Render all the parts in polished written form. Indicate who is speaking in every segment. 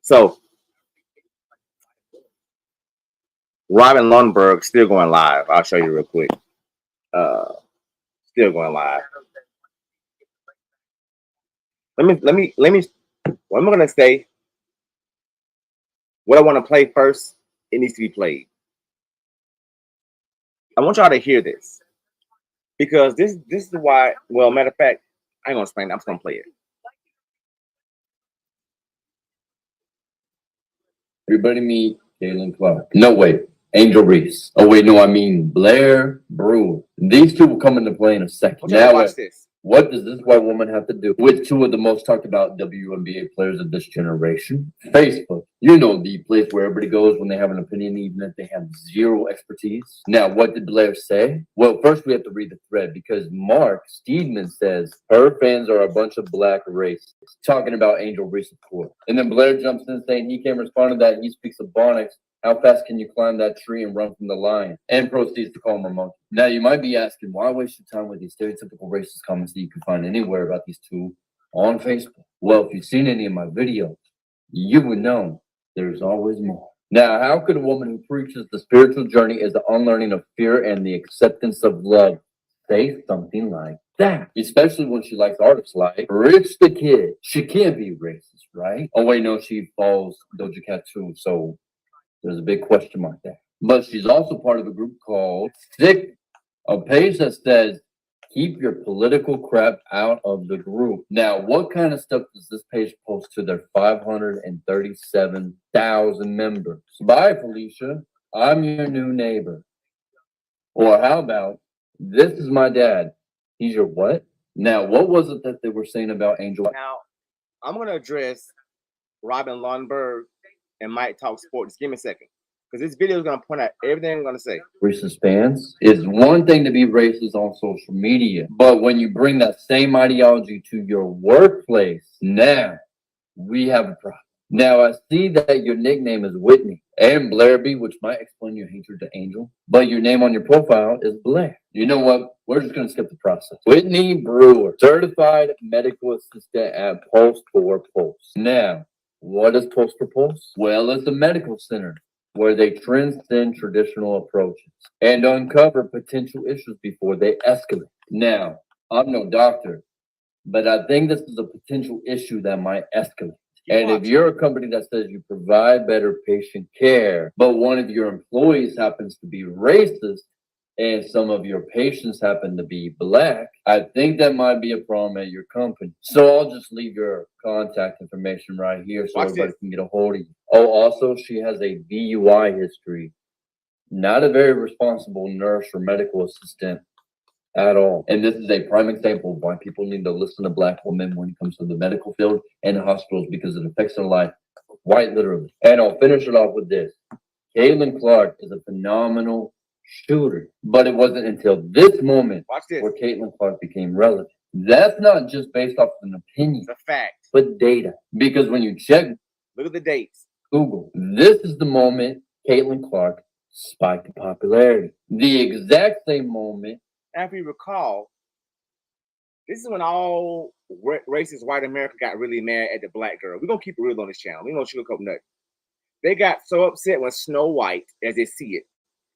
Speaker 1: So Robin Lundberg still going live. I'll show you real quick. Still going live. Let me. What am I gonna say? What I want to play first, it needs to be played. I want y'all to hear this because this is why. Well, matter of fact, I ain't gonna explain it. I'm just gonna play it.
Speaker 2: Everybody meet Caitlin Clark. No, wait. Angel Reese. Oh, wait, no, I mean Blair Brewer. These two will come into play in a second.
Speaker 1: Now, watch this.
Speaker 2: What does this white woman have to do with two of the most talked about WNBA players of this generation? Facebook. You know, the place where everybody goes when they have an opinion, even if they have zero expertise. Now, what did Blair say? Well, first we have to read the thread because Mark Steedman says her fans are a bunch of black racists, talking about Angel Reese, of course. And then Blair jumps in saying he can't respond to that. He speaks Ebonics. How fast can you climb that tree and run from the lion? And proceeds to call him a monkey. Now, you might be asking, why waste your time with these stereotypical racist comments that you can find anywhere about these two on Facebook? Well, if you've seen any of my videos, you would know there's always more. Now, how could a woman who preaches the spiritual journey is the unlearning of fear and the acceptance of love say something like that? Especially when she likes artists like Rich the Kid. She can't be racist, right? Oh, wait, no, she follows Doja Cat too, so there's a big question mark there. But she's also part of a group called Sick, a page that says, keep your political crap out of the group. Now, what kind of stuff does this page post to their 537,000 members? Bye, Felicia. I'm your new neighbor. Or how about, this is my dad. He's your what? Now, what was it that they were saying about Angel?
Speaker 1: Now, I'm going to address Robin Lundberg and Mike Talk Sports. Just give me a second. Because this video is going to point out everything I'm going to say.
Speaker 2: Racist fans. It's one thing to be racist on social media, but when you bring that same ideology to your workplace, now we have a problem. Now, I see that your nickname is Whitney and Blairby, which might explain your hatred to Angel, but your name on your profile is Blair. You know what? We're just going to skip the process. Whitney Brewer, certified medical assistant at Pulse for Pulse. Now, what is Pulse for Pulse? Well, it's a medical center where they transcend traditional approaches and uncover potential issues before they escalate. Now, I'm no doctor, but I think this is a potential issue that might escalate. And if you're a company that says you provide better patient care, but one of your employees happens to be racist, and some of your patients happen to be black, I think that might be a problem at your company. So I'll just leave your contact information right here so everybody can get a hold of you. Oh, also, she has a DUI history. Not a very responsible nurse or medical assistant at all. And this is a prime example of why people need to listen to black women when it comes to the medical field and hospitals, because it affects their life quite literally. And I'll finish it off with this. Caitlin Clark is a phenomenal shooter, but it wasn't until this moment where Caitlin Clark became relevant. That's not just based off of an opinion.
Speaker 1: It's a fact.
Speaker 2: But data. Because when you check,
Speaker 1: look at the dates.
Speaker 2: Google, this is the moment Caitlin Clark spiked in popularity. The exact same moment.
Speaker 1: If you recall, this is when all racist white America got really mad at the black girl. We're going to keep it real on this channel. We're going to sugarcoat nothing. They got so upset when Snow White, as they see it,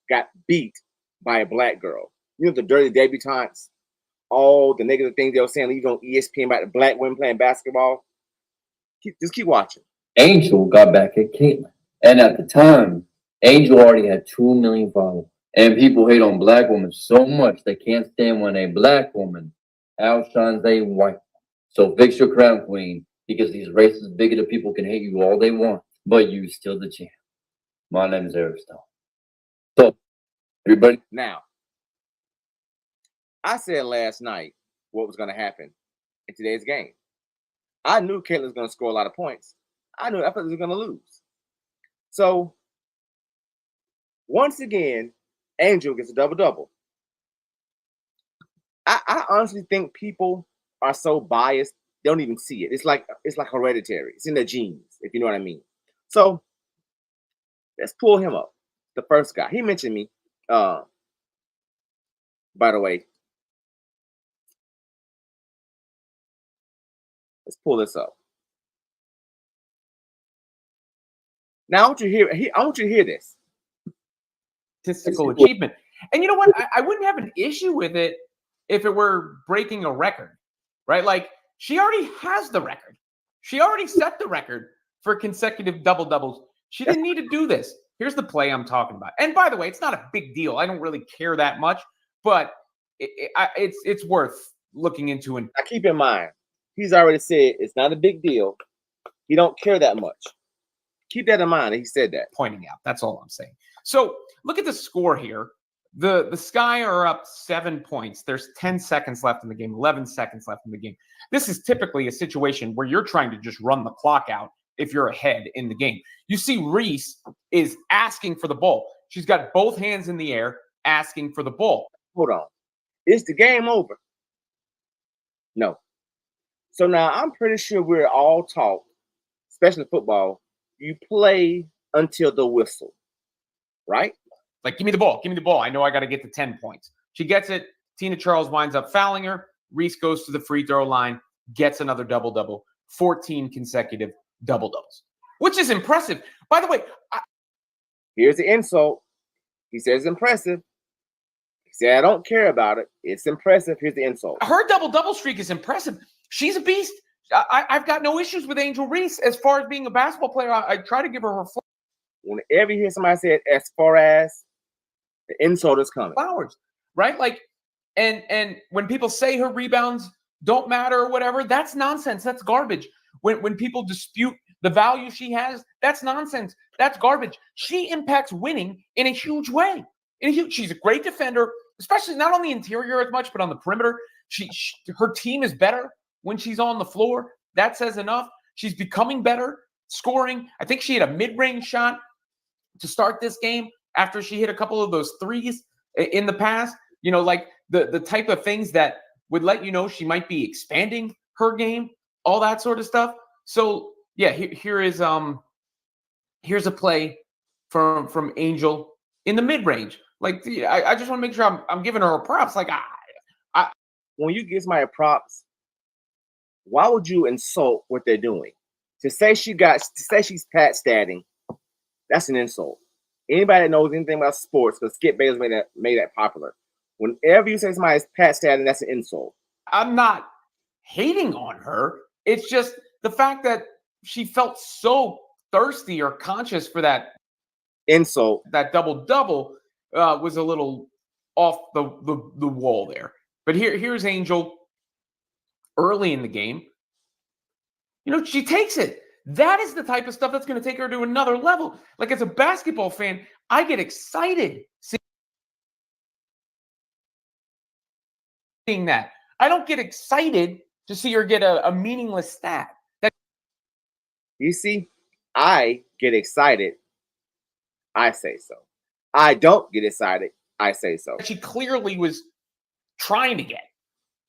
Speaker 1: got beat by a black girl. You know, the dirty debutantes, all the negative things they were saying, even on ESPN about the black women playing basketball. Just keep watching.
Speaker 2: Angel got back at Caitlin. And at the time, Angel already had 2 million followers. And people hate on black women so much they can't stand when a black woman outshines a white woman. So fix your crown, queen, because these racist, bigoted people can hate you all they want, but you still the champ. My name is Aristotle. So, everybody.
Speaker 1: Now, I said last night what was going to happen in today's game. I knew Caitlin was going to score a lot of points. I thought they were going to lose. So, once again, Angel gets a double-double. I honestly think people are so biased, they don't even see it. It's like hereditary. It's in their genes, if you know what I mean. So, Let's pull him up. The first guy. He mentioned me. By the way, let's pull this up. Now I want you to hear. I want you to hear this.
Speaker 3: Statistical achievement. And you know what? I wouldn't have an issue with it if it were breaking a record, right? Like, she already has the record. She already set the record for consecutive double-doubles. She didn't need to do this. Here's the play I'm talking about. And by the way, it's not a big deal. I don't really care that much, but it's worth looking into. And
Speaker 1: now keep in mind, he's already said it's not a big deal. He don't care that much. Keep that in mind. He said that.
Speaker 3: Pointing out. That's all I'm saying. So look at the score here. The Sky are up 7 points. There's 10 seconds left in the game, 11 seconds left in the game. This is typically a situation where you're trying to just run the clock out if you're ahead in the game. You see Reese is asking for the ball. She's got both hands in the air asking for the ball.
Speaker 1: Hold on. Is the game over? No. So now I'm pretty sure we're all taught, especially football, you play until the whistle, right?
Speaker 3: Like, give me the ball. Give me the ball. I know I got to get to 10 points. She gets it. Tina Charles winds up fouling her. Reese goes to the free throw line, gets another double-double, 14 consecutive double-doubles, which is impressive. By the way,
Speaker 1: here's the insult. He says impressive. He said, I don't care about it. It's impressive. Here's the insult.
Speaker 3: Her double-double streak is impressive. She's a beast. I've got no issues with Angel Reese as far as being a basketball player. I try to give her flowers.
Speaker 1: Whenever you hear somebody say as far as, the insult is coming.
Speaker 3: Flowers, right? Like, and when people say her rebounds don't matter or whatever, that's nonsense. That's garbage. When people dispute the value she has, that's nonsense. That's garbage. She impacts winning in a huge way. She's a great defender, especially not on the interior as much, but on the perimeter. Her team is better when she's on the floor. That says enough. She's becoming better scoring. I think she had a mid-range shot to start this game after she hit a couple of those threes in the past. You know, like the type of things that would let you know she might be expanding her game, all that sort of stuff. So yeah, here's a play from Angel in the mid-range. Like, I just want to make sure I'm giving her props. Like,
Speaker 1: when you give somebody props, why would you insult what they're doing? To say she's pat statting, that's an insult. Anybody that knows anything about sports, because Skip Bayless made that popular. Whenever you say somebody's pat statting, that's an insult.
Speaker 3: I'm not hating on her. It's just the fact that she felt so thirsty or conscious for that
Speaker 1: insult. That
Speaker 3: double-double was a little off the wall there. But here's Angel early in the game. You know, she takes it. That is the type of stuff that's going to take her to another level. Like, as a basketball fan, I get excited seeing that. I don't get excited to see her get a meaningless stat.
Speaker 1: You see, I get excited. I say so. I don't get excited. I say so.
Speaker 3: She clearly was trying to get.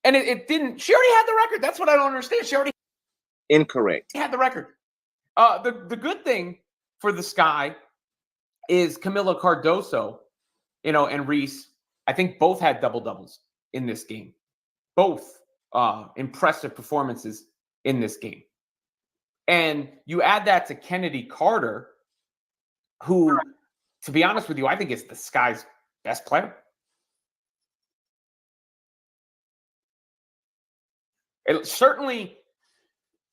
Speaker 3: And it didn't. She already had the record. That's what I don't understand. She already
Speaker 1: incorrect.
Speaker 3: Had the record. The good thing for the Sky is Camila Cardoso, and Reese, I think both had double-doubles in this game. Both impressive performances in this game. And you add that to Kennedy Carter, who, to be honest with you, I think is the Sky's best player. Certainly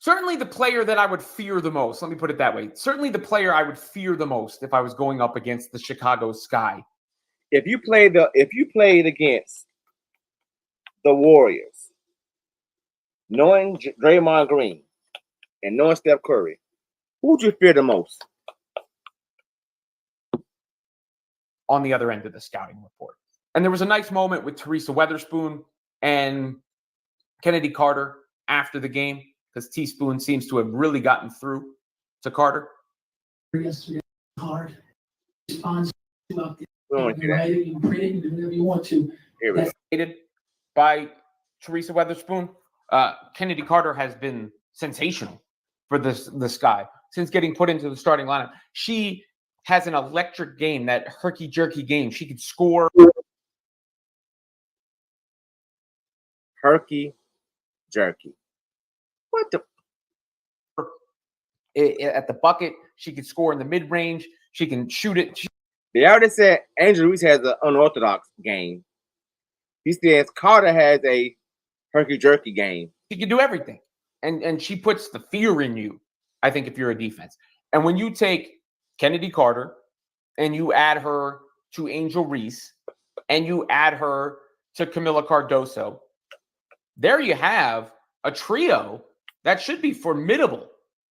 Speaker 3: the player that I would fear the most. Let me put it that way. Certainly the player I would fear the most if I was going up against the Chicago Sky.
Speaker 1: If you played against the Warriors, knowing Draymond Green and knowing Steph Curry, who would you fear the most?
Speaker 3: On the other end of the scouting report. And there was a nice moment with Teresa Weatherspoon and Kennedy Carter after the game, because Teaspoon seems to have really gotten through to Carter.
Speaker 4: Yesterday, hard response up
Speaker 1: there.
Speaker 4: You print it, you do whatever you want to.
Speaker 3: By Teresa Weatherspoon, Kennedy Carter has been sensational for the Sky since getting put into the starting lineup. She has an electric game, that herky-jerky game. She could score.
Speaker 1: Herky-jerky. What the?
Speaker 3: At the bucket. She could score in the mid-range. She can shoot it.
Speaker 1: They already said Angel Reese has an unorthodox game. He says Carter has a herky-jerky game.
Speaker 3: She can do everything. And she puts the fear in you, I think, if you're a defense. And when you take Kennedy Carter and you add her to Angel Reese and you add her to Camila Cardoso, there you have a trio that should be formidable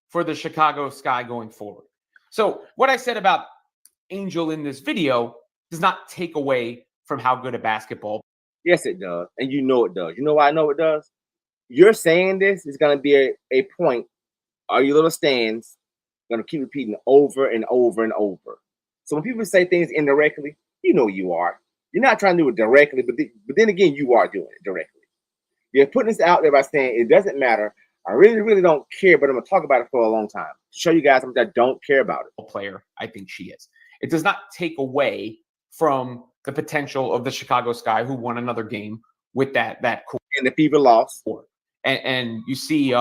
Speaker 3: for the Chicago Sky going forward. So what I said about Angel in this video does not take away from how good a basketball.
Speaker 1: Yes, it does. And you know it does. You know why I know it does? You're saying this is going to be a point. Are you little stands going to keep repeating over and over and over? So when people say things indirectly, you know you are. You're not trying to do it directly, but then again, you are doing it directly. You're putting this out there by saying it doesn't matter. I really, really don't care, but I'm going to talk about it for a long time to show you guys something that don't care about it.
Speaker 3: Player, I think she is. It does not take away from the potential of the Chicago Sky, who won another game with that core.
Speaker 1: And the Fever lost.
Speaker 3: And you see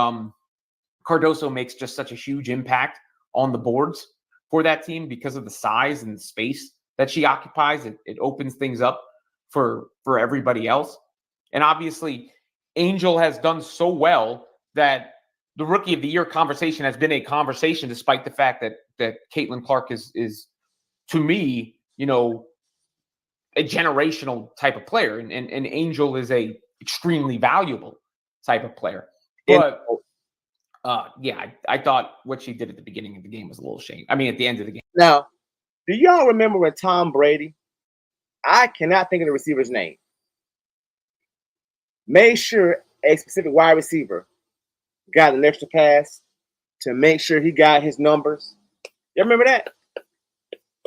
Speaker 3: Cardoso makes just such a huge impact on the boards for that team because of the size and the space that she occupies. It opens things up for everybody else. And obviously, Angel has done so well that the Rookie of the Year conversation has been a conversation, despite the fact that Caitlin Clark is to me, a generational type of player, and Angel is a extremely valuable type of player. But I thought what she did at the beginning of the game was a little shame. I mean, at the end of the game.
Speaker 1: Now, do y'all remember when Tom Brady, I cannot think of the receiver's name, made sure a specific wide receiver got an extra pass to make sure he got his numbers? You remember that?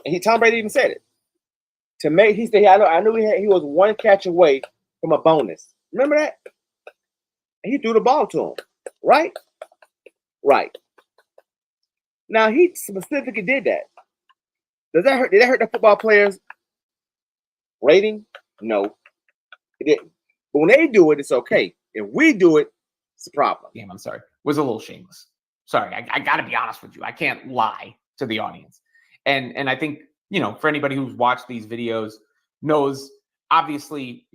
Speaker 1: And Tom Brady even said it. He said, I knew he was one catch away from a bonus. Remember that? And he threw the ball to him. Right? Right. Now, he specifically did that. Did that hurt the football players' rating? No, it didn't. But when they do it, it's okay. If we do it, it's a problem.
Speaker 3: Game, I'm sorry, was a little shameless. Sorry, I got to be honest with you. I can't lie to the audience. And I think, for anybody who's watched these videos knows, obviously,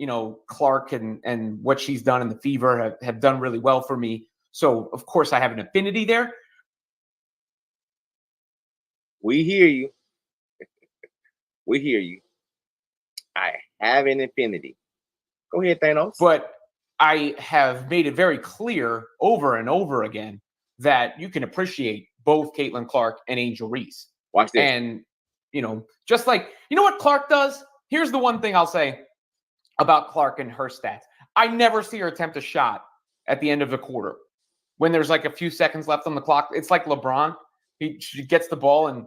Speaker 3: Clark and what she's done in the Fever have done really well for me. So, of course, I have an affinity there.
Speaker 1: We hear you. We hear you. I have an affinity. Go ahead, Thanos.
Speaker 3: But I have made it very clear over and over again that you can appreciate both Caitlin Clark and Angel Reese.
Speaker 1: Watch this.
Speaker 3: And, just like, what Clark does? Here's the one thing I'll say about Clark and her stats. I never see her attempt a shot at the end of the quarter when there's like a few seconds left on the clock. It's like LeBron. She gets the ball and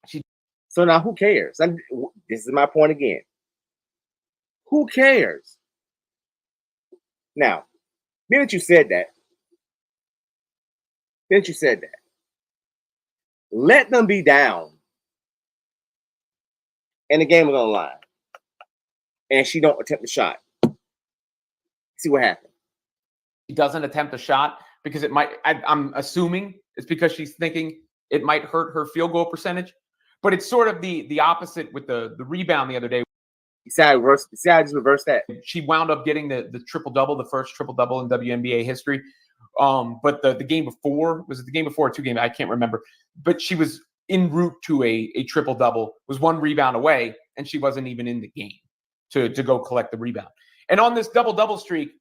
Speaker 3: she.
Speaker 1: So now who cares? This is my point again. Who cares? Now, being that you said that, let them be down. And the game was on the line. And she don't attempt the shot. See what happens.
Speaker 3: She doesn't attempt a shot because it might, I'm assuming it's because she's thinking it might hurt her field goal percentage. But it's sort of the opposite with the rebound the other day.
Speaker 1: You see how I just reversed that?
Speaker 3: She wound up getting the triple-double, the first triple-double in WNBA history. But the game before, was it the game before or two games? I can't remember. But she was en route to a triple-double, was one rebound away, and she wasn't even in the game to go collect the rebound. And on this double-double streak,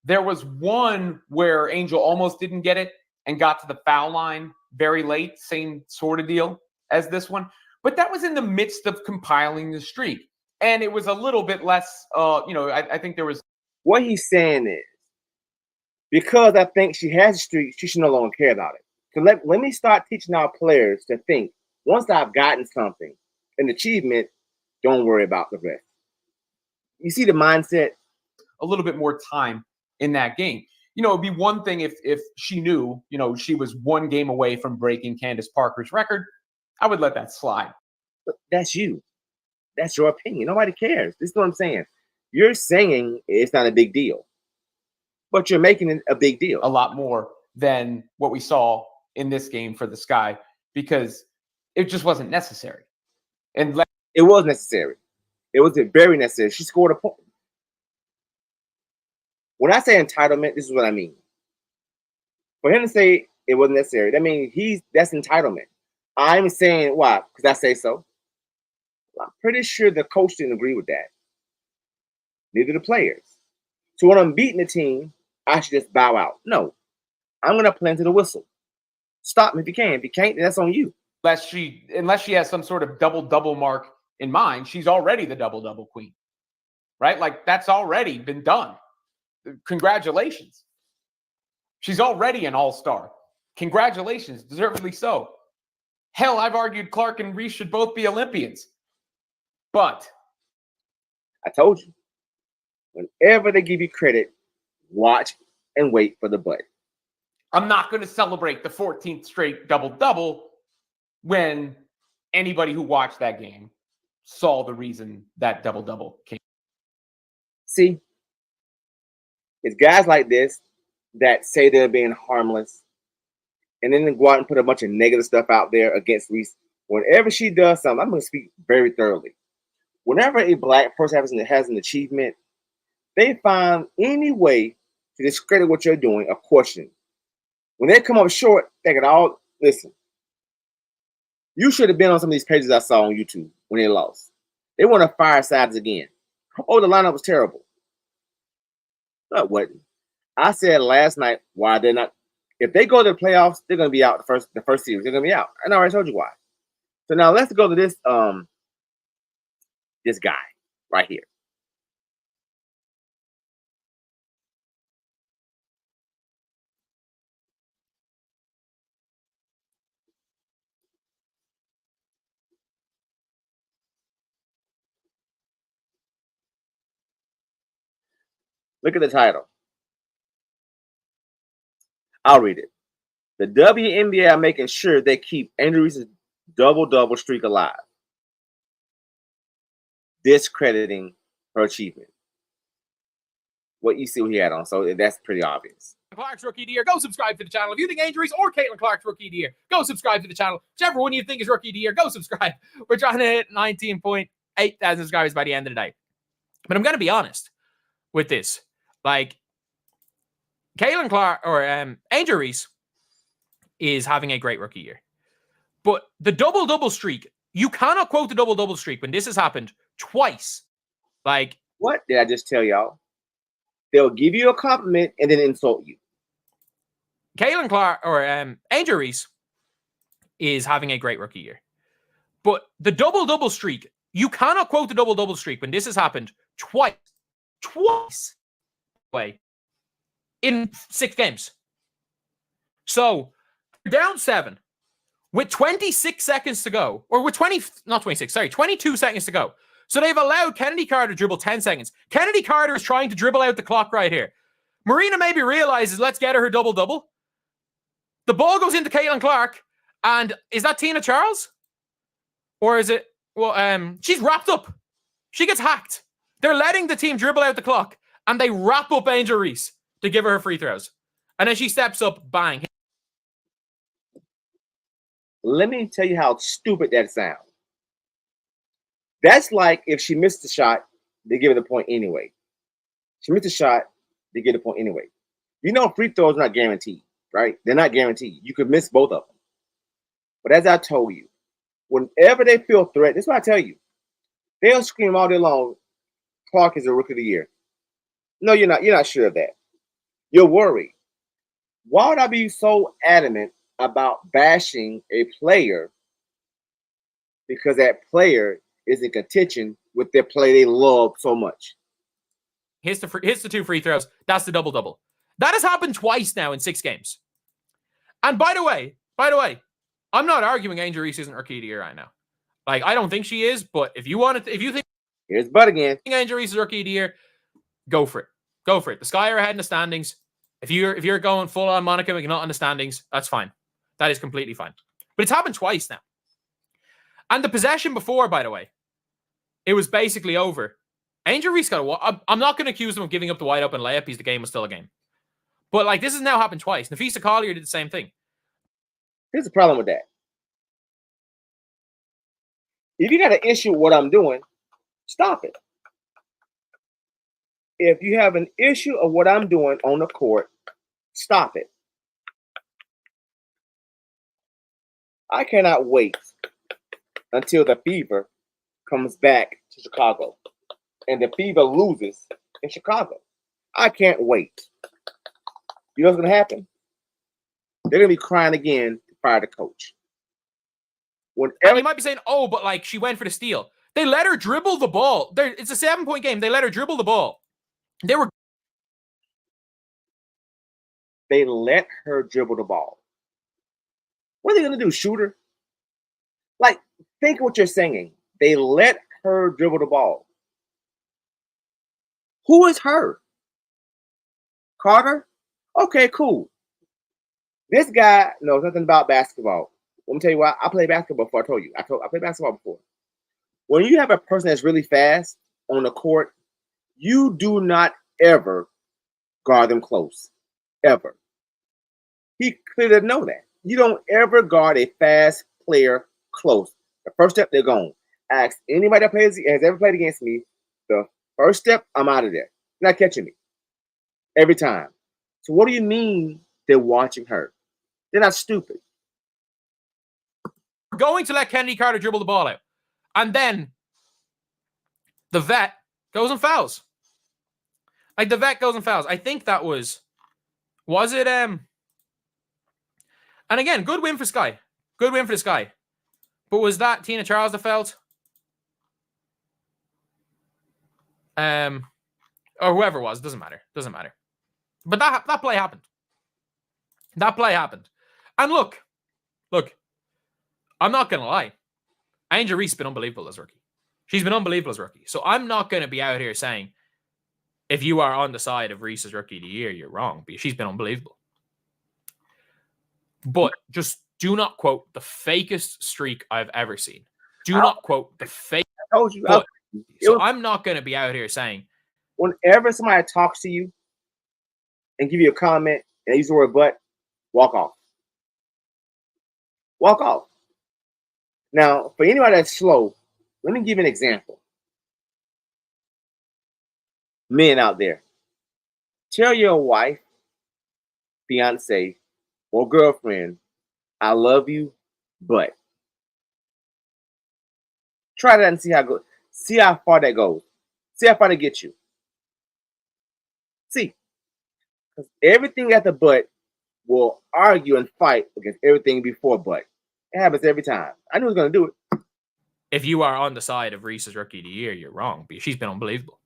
Speaker 3: there was one where Angel almost didn't get it and got to the foul line very late, same sort of deal as this one. But that was in the midst of compiling the streak. And it was a little bit less, I think there was.
Speaker 1: What he's saying is, because I think she has a streak, she should no longer care about it. So let me start teaching our players to think, once I've gotten something, an achievement, don't worry about the rest. You see the mindset?
Speaker 3: A little bit more time in that game. It'd be one thing if she knew, she was one game away from breaking Candace Parker's record. I would let that slide.
Speaker 1: But that's you. That's your opinion. Nobody cares. This is what I'm saying. You're saying it's not a big deal, but you're making it a big deal.
Speaker 3: A lot more than what we saw in this game for the Sky, because it just wasn't necessary. And
Speaker 1: it was necessary. It was very necessary. She scored a point. When I say entitlement, this is what I mean. For him to say it wasn't necessary, that means that's entitlement. I'm saying why? Because I say so. I'm pretty sure the coach didn't agree with that. Neither the players. So when I'm beating the team, I should just bow out. No, I'm gonna play into the whistle. Stop me if you can. If you can't, then that's on you.
Speaker 3: unless she has some sort of double mark in mind, she's already the double queen, right? Like that's already been done. Congratulations. She's already an all-star. Congratulations, deservedly so. Hell, I've argued Clark and Reese should both be Olympians. But
Speaker 1: I told you, whenever they give you credit, watch and wait for the but.
Speaker 3: I'm not going to celebrate the 14th straight double-double when anybody who watched that game saw the reason that double-double came.
Speaker 1: See, it's guys like this that say they're being harmless and then they go out and put a bunch of negative stuff out there against Reese. Whenever she does something, I'm going to speak very thoroughly. Whenever a black person has an achievement, they find any way to discredit what you're doing or question. When they come up short, they can all listen. You should have been on some of these pages I saw on YouTube when they lost. They want to fire sides again. Oh, the lineup was terrible. No, it wasn't. I said last night why they're not. If they go to the playoffs, they're going to be out the first series. They're going to be out. And I already told you why. So now let's go to this this guy right here. Look at the title. I'll read it. The WNBA are making sure they keep Angel Reese's double-double streak alive, discrediting her achievement. What you see what he had on, so that's pretty obvious.
Speaker 3: Clark's Rookie of the Year, go subscribe to the channel. If you think Angel Reese or Caitlin Clark's Rookie of the Year, go subscribe to the channel. Whichever one you think is Rookie of the Year, go subscribe. We're trying to hit 19.8 thousand subscribers by the end of the day. But I'm going to be honest with this. Like, Caitlin Clark or Angel Reese is having a great rookie year. But the double-double streak, you cannot quote the double-double streak when this has happened twice. Like,
Speaker 1: what did I just tell y'all? They'll give you a compliment and then insult you.
Speaker 3: Caitlin Clark or Angel Reese is having a great rookie year. But the double-double streak, you cannot quote the double-double streak when this has happened twice in 6 games. So, down 7 with 26 seconds to go, or with 22 seconds to go. So they've allowed Kennedy Carter to dribble 10 seconds. Kennedy Carter is trying to dribble out the clock right here. Marina maybe realizes, let's get her double-double. The ball goes into Caitlin Clark, and is that Tina Charles? Or is it, well, she's wrapped up. She gets hacked. They're letting the team dribble out the clock, and they wrap up Angel Reese to give her free throws. And then she steps up, bang.
Speaker 1: Let me tell you how stupid that sounds. That's like if she missed the shot, they give her the point anyway. She missed the shot, they get the point anyway. You know, free throws are not guaranteed, right? They're not guaranteed. You could miss both of them. But as I told you, whenever they feel threat, this is what I tell you. They'll scream all day long, Clark is a rookie of the year. No, you're not. You're not sure of that. You're worried. Why would I be so adamant about bashing a player because that player is in contention with their play they love so much?
Speaker 3: Here's the 2 free throws. That's the double-double. That has happened twice now in 6 games. And by the way, I'm not arguing Angel Reese isn't rookie of the year right now. Like, I don't think she is, but if you think
Speaker 1: here's Bud again.
Speaker 3: Angel Reese is rookie of the year, go for it. Go for it. The Sky are ahead in the standings. If you're going full on Monica McNutt in the standings, that's fine. That is completely fine. But it's happened twice now. And the possession before, by the way, it was basically over. Angel Reese got I'm not going to accuse him of giving up the wide open layup because the game was still a game. But like this has now happened twice. Nafisa Collier did the same thing.
Speaker 1: Here's the problem with that. If you got an issue with what I'm doing, stop it. If you have an issue of what I'm doing on the court, stop it. I cannot wait until the Fever comes back to Chicago and the Fever loses in Chicago. I can't wait. You know what's going to happen? They're going to be crying again to fire the coach.
Speaker 3: And you might be saying, oh, but like she went for the steal. They let her dribble the ball. It's a 7-point game. They let her dribble the ball. They
Speaker 1: let her dribble the ball. What are they going to do? Shoot her? Like, think what you're saying. They let her dribble the ball. Who is her? Carter? Okay, cool. This guy knows nothing about basketball. Let me tell you why. I played basketball before. I told you. I played basketball before. When you have a person that's really fast on the court, you do not ever guard them close. Ever. He clearly didn't know that. You don't ever guard a fast player close. The first step, they're gone. Ask anybody that has ever played against me, the first step, I'm out of there. They're not catching me. Every time. So what do you mean they're watching her? They're not stupid.
Speaker 3: going to let Kennedy Carter dribble the ball out. And then the vet goes and fouls. Like the vet goes and fouls. I think that was it and again, good win for Sky. Good win for the Sky. But was that Tina Charles that fouled? Or whoever it was, doesn't matter. Doesn't matter. But that play happened. That play happened. And look, I'm not gonna lie. Angel Reese has been unbelievable as rookie. She's been unbelievable as rookie. So I'm not gonna be out here saying if you are on the side of Reese as rookie of the year, you're wrong, because she's been unbelievable. But just do not quote the fakest streak I've ever seen. Do not quote the fake.
Speaker 1: I told you.
Speaker 3: So I'm not going to be out here saying.
Speaker 1: Whenever somebody talks to you and give you a comment and they use the word but, walk off. Walk off. Now, for anybody that's slow, let me give you an example. Men out there, tell your wife, fiance, or girlfriend, I love you, but. Try that and see how far that goes. See how far they get you. See. Because everything at the but will argue and fight against everything before but. It happens every time. I knew he was going to do it.
Speaker 3: If you are on the side of Reese's rookie of the year, you're wrong, because she's been unbelievable.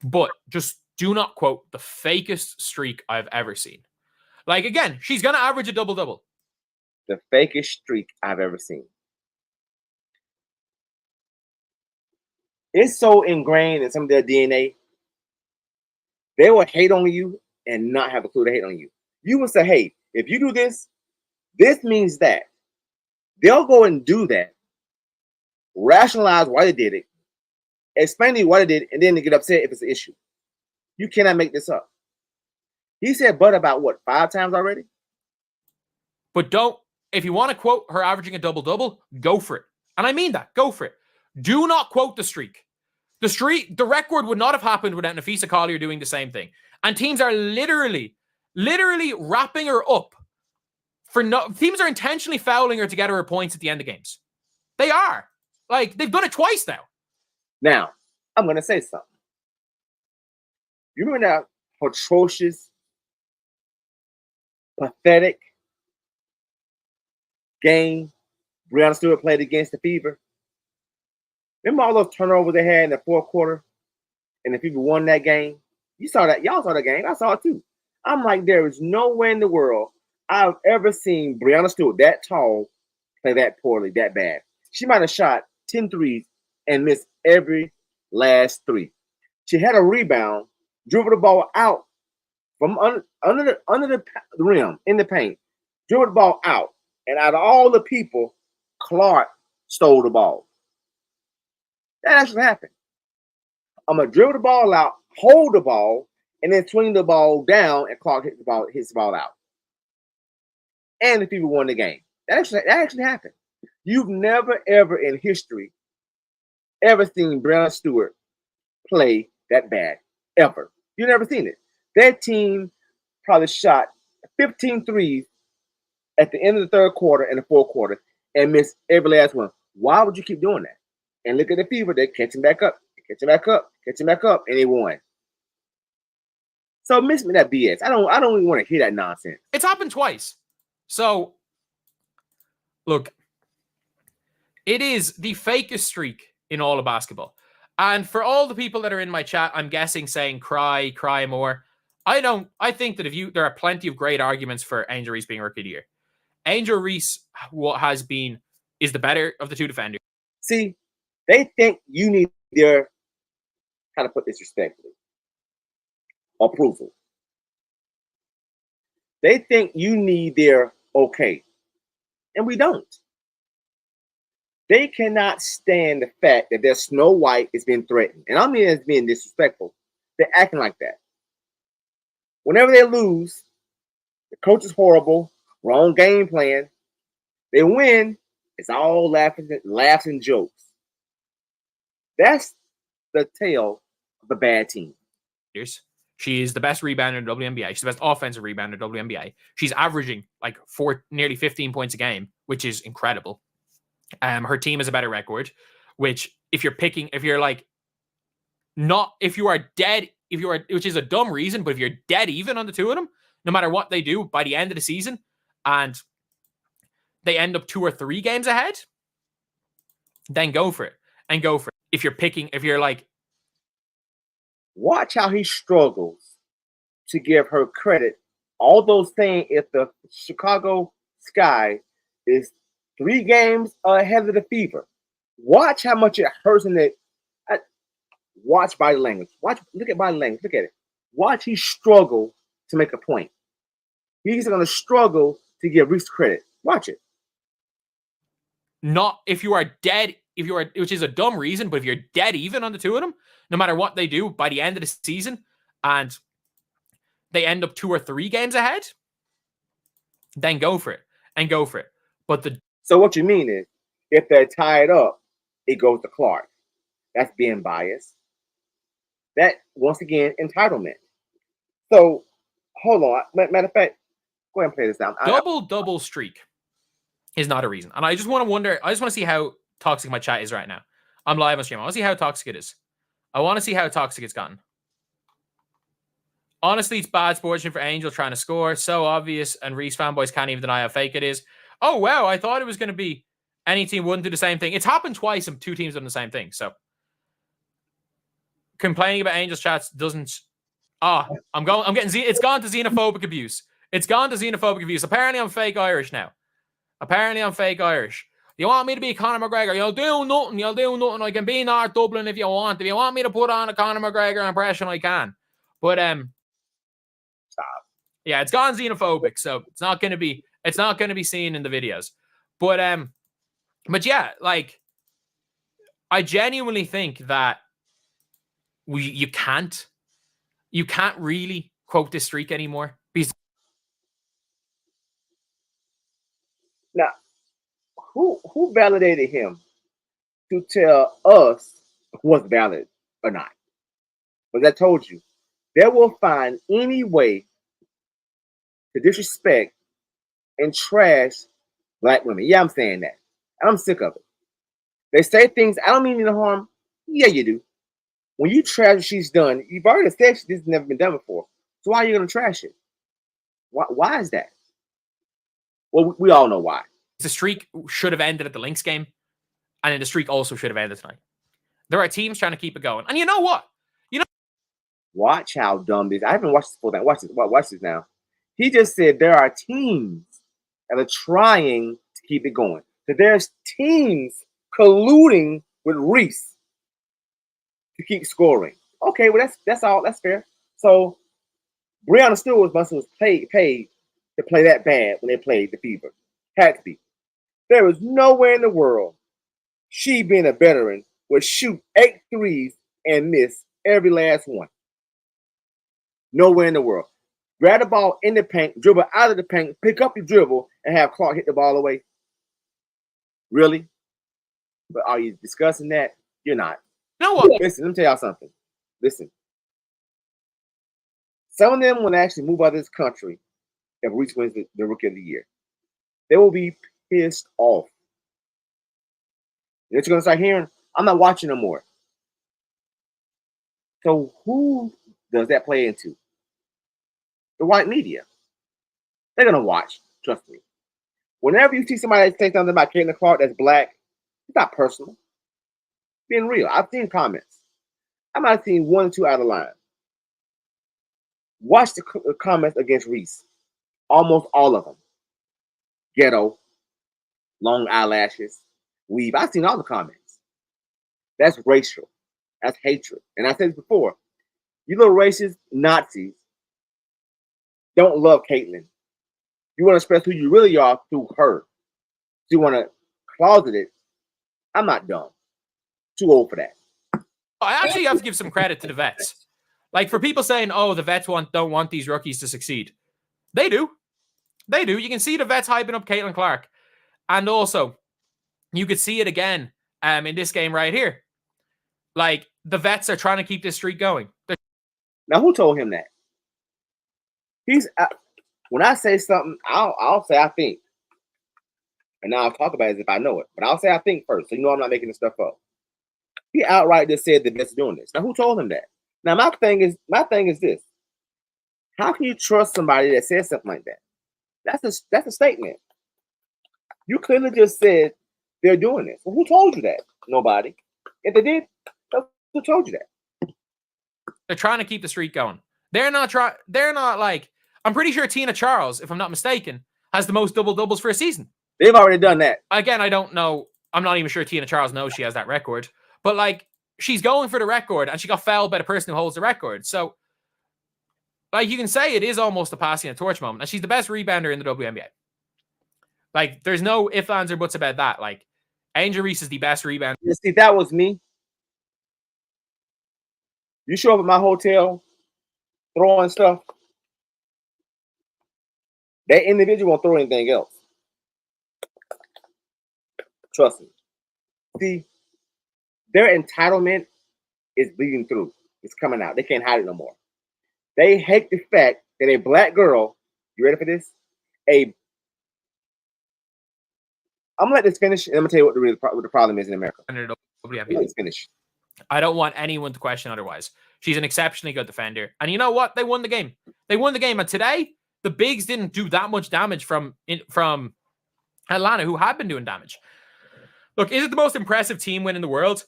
Speaker 3: But just do not quote the fakest streak I've ever seen. Like, again, she's going to average a double-double.
Speaker 1: The fakest streak I've ever seen. It's so ingrained in some of their DNA. They will hate on you and not have a clue to hate on you. You will say, hey, if you do this, this means that. They'll go and do that, rationalize why they did it, explain to you why they did it, and then they get upset if it's an issue. You cannot make this up. He said but about what, 5 times already?
Speaker 3: But if you want to quote her averaging a double-double, go for it. And I mean that. Go for it. Do not quote the streak. The record would not have happened without Nafisa Collier doing the same thing. And teams are literally wrapping her up. Teams are intentionally fouling her to get her points at the end of games. They are. Like, they've done it twice now.
Speaker 1: Now, I'm going to say something. You remember that atrocious, pathetic game Breonna Stewart played against the Fever? Remember all those turnovers they had in the fourth quarter and the Fever won that game? You saw that. Y'all saw that game. I saw it too. I'm like, there is no way in the world I've ever seen Breonna Stewart that tall play that poorly, that bad. She might have shot 10 threes and missed every last 3. She had a rebound, dribbled the ball out from under the rim in the paint, dribbled the ball out, and out of all the people, Clark stole the ball. That actually happened. I'm gonna dribble the ball out, hold the ball, and then swing the ball down, and Clark hits the ball out. And the Fever won the game. That actually happened. You've never ever in history ever seen Brown Stewart play that bad. Ever. You've never seen it. That team probably shot 15 threes at the end of the third quarter and the fourth quarter and missed every last one. Why would you keep doing that? And look at the Fever, they're catching back up, catching back up, and they won. So miss me that BS. I don't even want to hear that nonsense.
Speaker 3: It's happened twice. So look, it is the fakest streak in all of basketball. And for all the people that are in my chat, I'm guessing saying cry more. I think that there are plenty of great arguments for Angel Reese being Rookie of the Year. Angel Reese is the better of the two defenders.
Speaker 1: See, they think you need their, how to put this respectfully, approval. They think you need their okay, and we don't. They cannot stand the fact that their Snow White is being threatened. And I mean it's being disrespectful. They're acting like that. Whenever they lose, the coach is horrible, wrong game plan. They win, it's all laughs and jokes. That's the tale of a bad team.
Speaker 3: She is the best rebounder in the WNBA. She's the best offensive rebounder in the WNBA. She's averaging like nearly 15 points a game, which is incredible. Her team has a better record, which which is a dumb reason, but if you're dead even on the two of them, no matter what they do by the end of the season, and they end up 2 or 3 games ahead, then go for it.
Speaker 1: Watch how he struggles to give her credit. Although saying if the Chicago Sky is 3 games ahead of the Fever, watch how much it hurts in it. Watch body language. Look at body language. Look at it. Watch he struggle to make a point. He's going to struggle to give Reese credit. Watch it.
Speaker 3: Not if you are dead, which is a dumb reason, but if you're dead even on the two of them, no matter what they do by the end of the season, and they end up 2 or 3 games ahead, then go for it.
Speaker 1: So what you mean is, if they're tied up, it goes to Clark. That's being biased. That, once again, entitlement. So, hold on. Matter of fact, go ahead and play this down.
Speaker 3: Double streak is not a reason. And I just want to see how toxic my chat is right now. I'm live on stream. I want to see how toxic it is. I want to see how toxic it's gotten. Honestly, it's bad sportsmanship for Angel trying to score. So obvious, and Reese fanboys can't even deny how fake it is. Oh, wow, I thought it was going to be any team wouldn't do the same thing. It's happened twice and 2 teams done the same thing. So complaining about Angel's chats doesn't... it's gone to xenophobic abuse. Apparently I'm fake Irish now. You want me to be Conor McGregor? You'll do nothing. I can be North Dublin if you want. If you want me to put on a Conor McGregor impression, I can. But
Speaker 1: stop.
Speaker 3: Yeah, it's gone xenophobic, so it's not going to be seen in the videos. But yeah, like, I genuinely think that you can't really quote this streak anymore. Because
Speaker 1: now, who validated him to tell us what's valid or not? But I told you, they will find any way to disrespect and trash Black women. Yeah, I'm saying that. I'm sick of it. They say things, I don't mean any harm. Yeah, you do. When you trash what she's done, you've already said this has never been done before. So why are you going to trash it? Why is that? Well, we all know why.
Speaker 3: The streak should have ended at the Lynx game, and then the streak also should have ended tonight. There are teams trying to keep it going. And you know what?
Speaker 1: Watch how dumb this. I haven't watched this full time. Watch this now. He just said there are teams that are trying to keep it going. So there's teams colluding with Reese to keep scoring. Okay, well that's all. That's fair. So Breonna Stewart was paid to play that bad when they played the Fever. Had to be. There is nowhere in the world she, being a veteran, would shoot 8 threes and miss every last one. Nowhere in the world. Grab the ball in the paint, dribble out of the paint, pick up your dribble, and have Clark hit the ball away. Really? But are you discussing that? You're not.
Speaker 3: You know what?
Speaker 1: Listen, let me tell y'all something. Listen. Some of them will actually move out of this country if Reese wins the Rookie of the Year. They will be pissed off. You know what you're going to start hearing? I'm not watching no more. So who does that play into? The white media. They're going to watch. Trust me. Whenever you see somebody say something about Caitlin Clark that's black, it's not personal. Being real. I've seen comments. I might have seen 1 or 2 out of line. Watch the comments against Reese. Almost all of them. Ghetto. Long eyelashes. Weave. I've seen all the comments. That's racial. That's hatred. And I said this before. You little racist Nazis don't love Caitlin. You want to express who you really are through her. So you want to closet it. I'm not dumb. Too old for that.
Speaker 5: I actually have to give some credit to the vets. Like, for people saying, oh, the vets don't want these rookies to succeed. They do. They do. You can see the vets hyping up Caitlin Clark. And also, you could see it again in this game right here. Like, the vets are trying to keep this streak going.
Speaker 1: Now, who told him that? When I say something, I'll say I think. And now I'll talk about it as if I know it. But I'll say I think first, so you know I'm not making this stuff up. He outright just said the vets are doing this. Now, who told him that? Now, my thing is this. How can you trust somebody that says something like that? That's a statement. You clearly just said they're doing this. Well, who told you that? Nobody. If they did, who told you that?
Speaker 5: They're trying to keep the streak going. They're not like, I'm pretty sure Tina Charles, if I'm not mistaken, has the most double-doubles for a season.
Speaker 1: They've already done that.
Speaker 5: Again, I don't know. I'm not even sure Tina Charles knows she has that record. But, like, she's going for the record, and she got fouled by the person who holds the record. So, like, you can say it is almost a passing a torch moment. And she's the best rebounder in the WNBA. Like, there's no ifs, ands, or buts about that. Like, Angel Reese is the best rebounder.
Speaker 1: You see, that was me. You show up at my hotel throwing stuff, that individual won't throw anything else. Trust me. See, their entitlement is bleeding through. It's coming out. They can't hide it no more. They hate the fact that a black girl, you ready for this? I'm gonna let this finish, and I'm gonna tell you what the problem is in America. Let this finish.
Speaker 5: I don't want anyone to question otherwise. She's an exceptionally good defender. And you know what? They won the game. They won the game. And today, the bigs didn't do that much damage from Atlanta, who had been doing damage. Look, is it the most impressive team win in the world?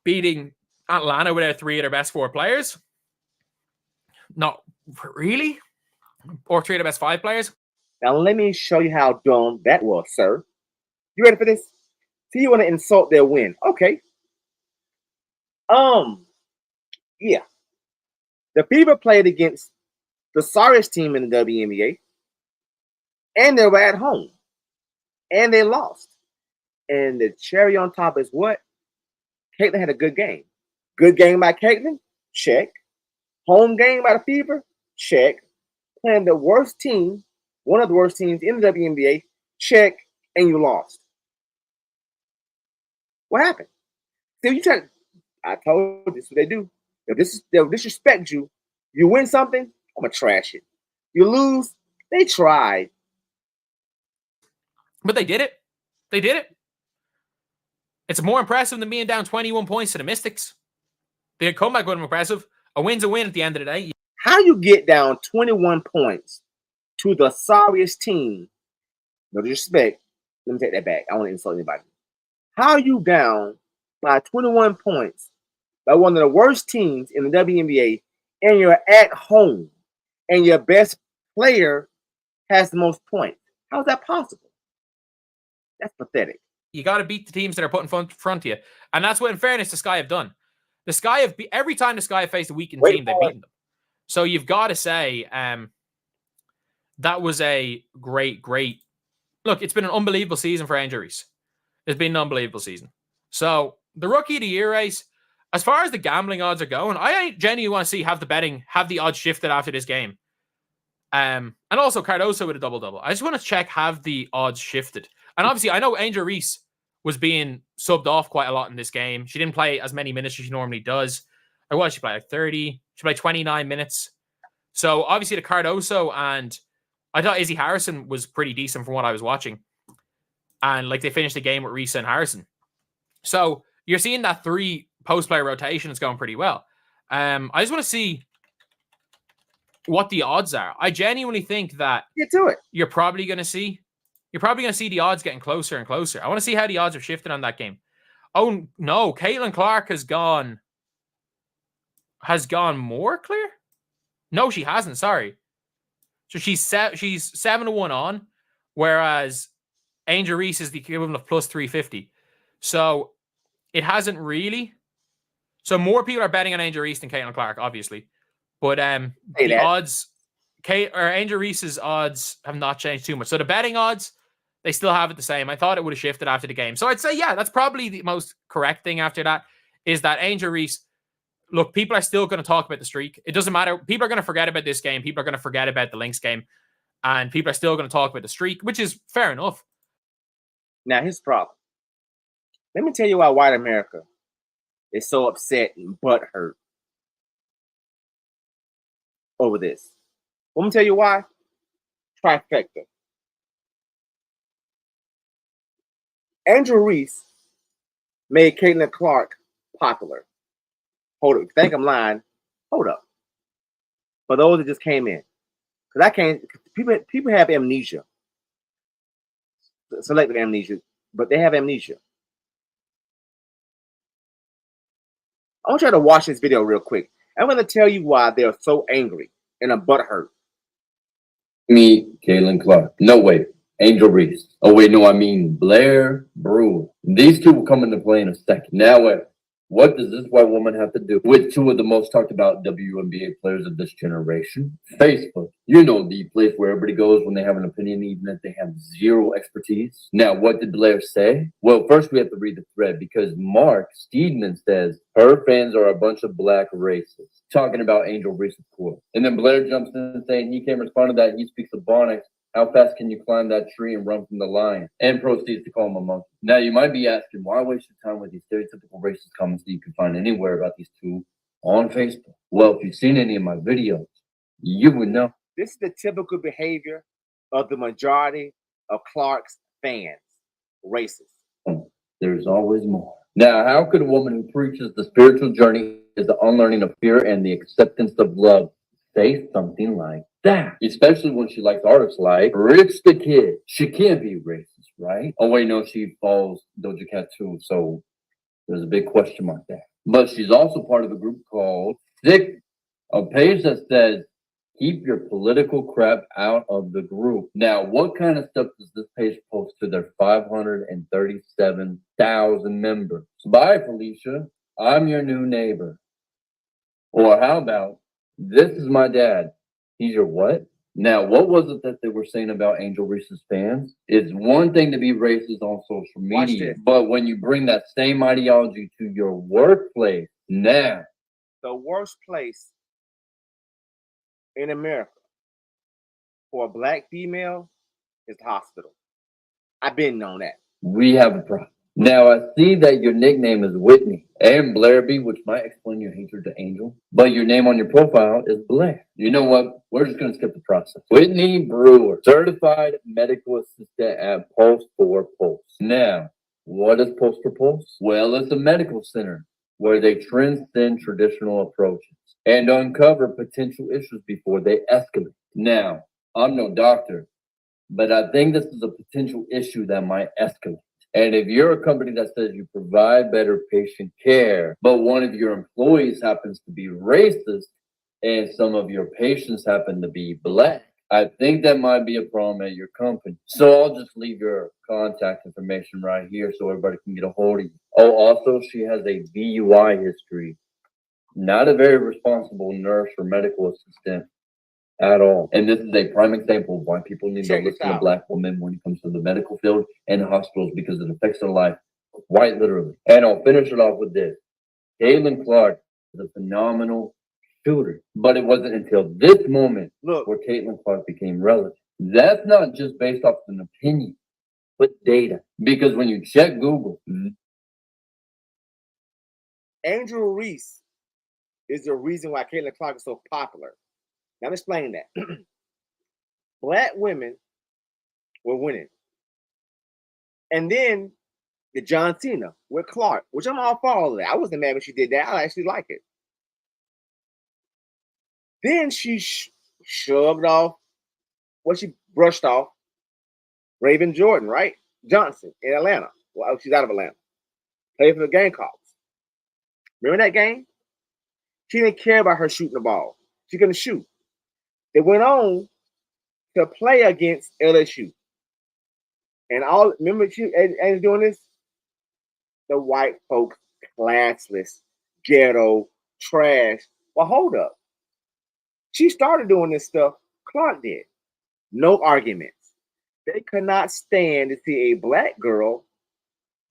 Speaker 5: Beating Atlanta with 3 of their best 4 players? Not really. Or 3 of the best 5 players?
Speaker 1: Now, let me show you how dumb that was, sir. You ready for this? See, you want to insult their win. Okay. Yeah. The Fever played against the sorriest team in the WNBA, and they were at home, and they lost. And the cherry on top is what? Caitlin had a good game. Good game by Caitlin? Check. Home game by the Fever? Check. Playing the worst team, one of the worst teams in the WNBA? Check. And you lost. What happened? See, you try. I told you this is what they do. If they'll disrespect you, you win something, I'm gonna trash it. You lose, they tried.
Speaker 5: But they did it. They did it. It's more impressive than being down 21 points to the Mystics. The comeback was impressive. A win's a win at the end of the day.
Speaker 1: How you get down 21 points to the sorriest team? No disrespect. Let me take that back. I don't want to insult anybody. How you down by 21 points by one of the worst teams in the WNBA, and you're at home, and your best player has the most points? How's that possible? That's pathetic.
Speaker 5: You got to beat the teams that are put in front of you. And that's what, in fairness, the Sky have done. The Sky have every time the Sky have faced a weakened team, they've beaten them. So you've got to say that was a great look, it's been an unbelievable season for Angel Reese. It's been an unbelievable season. So the rookie of the year race, as far as the gambling odds are going, I genuinely want to see have the odds shifted after this game. And also Cardoso with a double-double. I just want to check have the odds shifted. And obviously, I know Angel Reese was being subbed off quite a lot in this game. She didn't play as many minutes as she normally does. Or what, she played like 30? She played 29 minutes. So obviously the Cardoso, and I thought Izzy Harrison was pretty decent from what I was watching. And like they finished the game with Reese and Harrison. So you're seeing that 3 post-player rotation is going pretty well. I just want to see what the odds are. I genuinely think that
Speaker 1: Get to it.
Speaker 5: you're probably going to see the odds getting closer and closer. I want to see how the odds are shifting on that game. Oh no, Caitlin Clark has gone more clear. No, she hasn't. Sorry. So she's 7-1 on, whereas Angel Reese is the equivalent of plus 350. So it hasn't really. So more people are betting on Angel Reese than Caitlin Clark, obviously. But the odds, Angel Reese's odds have not changed too much. So the betting odds, they still have it the same. I thought it would have shifted after the game. So I'd say, yeah, that's probably the most correct thing after that, is that Angel Reese, look, people are still going to talk about the streak. It doesn't matter. People are going to forget about this game. People are going to forget about the Lynx game. And people are still going to talk about the streak, which is fair enough.
Speaker 1: Now, here's the problem. Let me tell you why white America is so upset and butthurt over this. Let me tell you why. Trifecta. Angel Reese made Caitlin Clark popular. Hold up. If you think I'm lying, hold up. For those that just came in. Because I can't, people have amnesia. Selective amnesia, but they have amnesia. I want you to watch this video real quick. I'm going to tell you why they're so angry and a butthurt.
Speaker 2: Me, Caitlin Clark. No, wait. Angel Reese. Oh, wait, no, I mean Blair Brewer. These two will come into play in a second. Now, wait. What does this white woman have to do with 2 of the most talked about WNBA players of this generation? Facebook. You know, the place where everybody goes when they have an opinion, even if they have 0 expertise. Now, what did Blair say? Well, first we have to read the thread, because Mark Steedman says her fans are a bunch of black racists, talking about Angel Reese, of course. And then Blair jumps in saying he can't respond to that. He speaks Ebonics. How fast can you climb that tree and run from the lion? And proceeds to call him a monkey. Now, you might be asking, why waste your time with these stereotypical racist comments that you can find anywhere about these 2 on Facebook? Well, if you've seen any of my videos, you would know.
Speaker 1: This is the typical behavior of the majority of Clark's fans. Racist.
Speaker 2: There's always more. Now, how could a woman who preaches the spiritual journey is the unlearning of fear and the acceptance of love say something like that? Especially when she likes artists like Rich the Kid. She can't be racist, right? Oh, wait, no, she follows Doja Cat too, so there's a big question mark there. But she's also part of a group called Thick, a page that says, keep your political crap out of the group. Now, what kind of stuff does this page post to their 537,000 members? Bye, Felicia. I'm your new neighbor. Or how about, this is my dad. He's your what? Now, what was it that they were saying about Angel Reese's fans? It's one thing to be racist on social media, but when you bring that same ideology to your workplace, now.
Speaker 1: The worst place in America for a black female is the hospital. I've been known that.
Speaker 2: We have a problem. Now, I see that your nickname is Whitney and Blairby, which might explain your hatred to Angel, but your name on your profile is Blair. You know what? We're just going to skip the process. Whitney Brewer, certified medical assistant at Pulse for Pulse. Now, what is Pulse for Pulse? Well, it's a medical center where they transcend traditional approaches and uncover potential issues before they escalate. Now, I'm no doctor, but I think this is a potential issue that might escalate. And if you're a company that says you provide better patient care, but one of your employees happens to be racist and some of your patients happen to be black, I think that might be a problem at your company. So I'll just leave your contact information right here so everybody can get a hold of you. Oh, also, she has a DUI history. Not a very responsible nurse or medical assistant at all. And this is a prime example of why people need
Speaker 1: Check
Speaker 2: to
Speaker 1: this
Speaker 2: listen to
Speaker 1: out.
Speaker 2: black women when it comes to the medical field and hospitals because it affects their life quite literally. And I'll finish it off with this. Caitlin Clark is a phenomenal shooter, but it wasn't until this moment
Speaker 1: Look,
Speaker 2: where Caitlin Clark became relevant. That's not just based off an opinion, but data. Because when you check Google,
Speaker 1: Angel Reese is the reason why Caitlin Clark is so popular. Now I'm explaining that. Black women were winning. And then the John Cena with Clark, which I'm all for all of that. I wasn't mad when she did that. I actually like it. Then she shrugged off, she brushed off Raven Jordan, right? Johnson in Atlanta. Well, she's out of Atlanta. Played for the Gamecocks. Remember that game? She didn't care about her shooting the ball. She couldn't shoot. They went on to play against LSU. And all remember she and doing this? The white folks, classless, ghetto, trash. Well, hold up. She started doing this stuff. Clark did. No arguments. They could not stand to see a black girl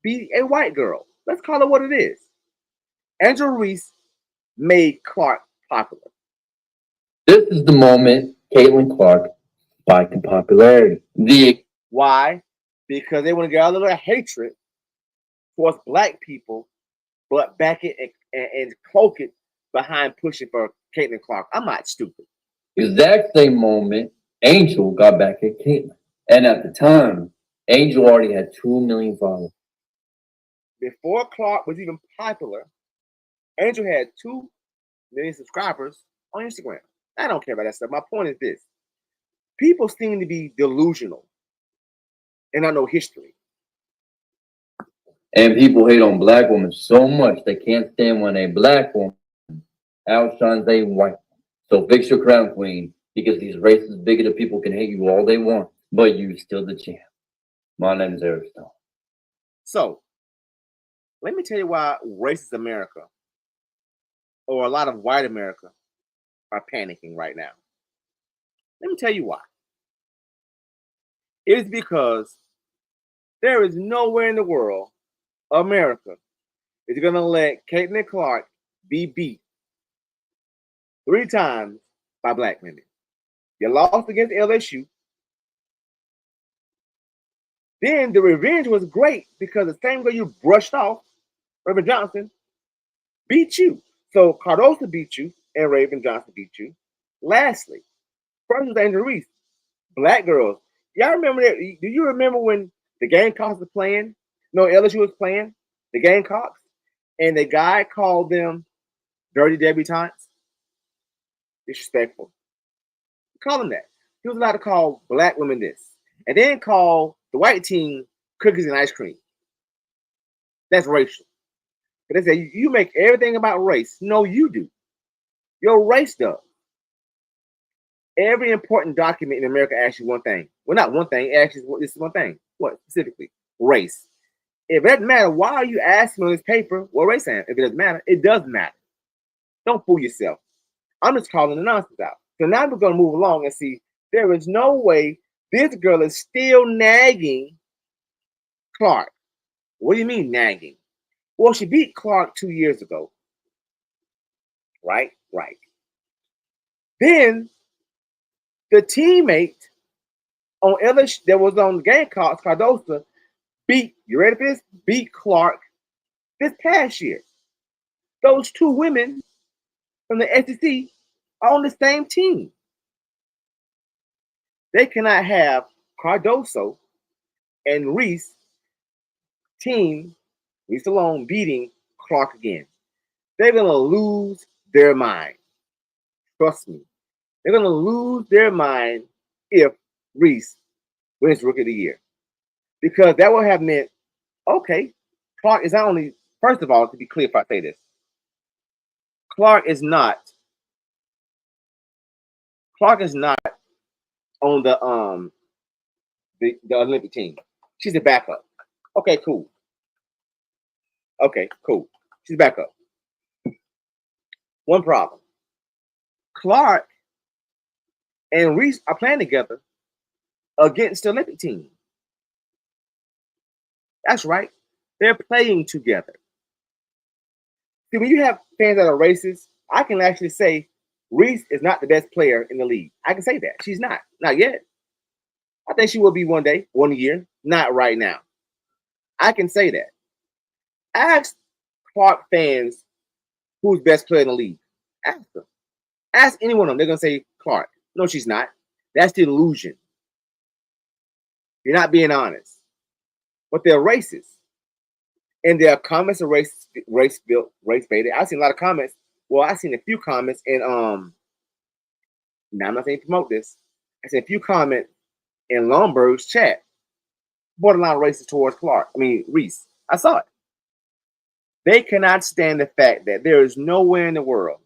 Speaker 1: be a white girl. Let's call it what it is. Angel Reese made Clark popular.
Speaker 2: this is the moment Caitlin Clark spiked in popularity.
Speaker 1: Why? Because they want to get a little hatred towards black people, but back it and cloak it behind pushing for Caitlin Clark. I'm not stupid.
Speaker 2: exact same moment Angel got back at Caitlin. And at the time, Angel already had 2 million followers.
Speaker 1: Before Clark was even popular, Angel had 2 million subscribers on Instagram. I don't care about that stuff. My point is this. People seem to be delusional and I know history.
Speaker 2: And people hate on black women so much they can't stand when a black woman outshines a white. So fix your crown, queen, because these racist, bigoted people can hate you all they want, but you still the champ. My name is Eric Stone.
Speaker 1: So, let me tell you why racist America, or a lot of white America, are panicking right now. Let me tell you why. It is because there is nowhere in the world America is going to let Caitlin Clark be beat 3 times by black women. You lost against LSU. Then the revenge was great because the same way you brushed off Raven Johnson beat you. So Cardoso beat you and Raven Johnson beat you. Lastly, first was Angel Reese. Black girls. Y'all remember that? Do you remember when the Gamecocks was playing? No, LSU was playing the Gamecocks, and the guy called them dirty debutantes? Disrespectful. Call them that. He was allowed to call black women this, and then call the white team cookies and ice cream. That's racial. But they say you make everything about race. No, you do. Your race does. Every important document in America asks you one thing. Well, not one thing. It asks you this one thing. What specifically? Race. If it doesn't matter, why are you asking on this paper what race I am? If it doesn't matter, it does matter. Don't fool yourself. I'm just calling the nonsense out. So now we're going to move along and see there is no way this girl is still nagging Clark. What do you mean nagging? Well, she beat Clark 2 years ago. Right? Right. Then the teammate on LSU that was on the Gamecocks, Cardoso, beat, you ready for this? Beat Clark this past year. Those 2 women from the SEC are on the same team. They cannot have Cardoso and Reese team, Reese alone, beating Clark again. They're going to lose their mind. Trust me. They're going to lose their mind if Reese wins Rookie of the Year. Because that would have meant, okay, Clark is not only, first of all, to be clear if I say this, Clark is not on the Olympic team. She's a backup. Okay, cool. She's backup. One problem. Clark and Reese are playing together against the Olympic team. That's right. They're playing together. See, when you have fans that are racist, I can actually say Reese is not the best player in the league. I can say that. She's not. Not yet. I think she will be one day, one year. Not right now. I can say that. Ask Clark fans who's best player in the league. Ask them. Ask any one of them. They're going to say Clark. No, she's not. That's the illusion. You're not being honest. But they're racist. And their comments are race baited. I've seen a lot of comments. Well, I've seen a few comments in now I'm not saying to promote this. I seen a few comments in Lomberg's chat, borderline racist towards Reese. I saw it. They cannot stand the fact that there is nowhere in the world,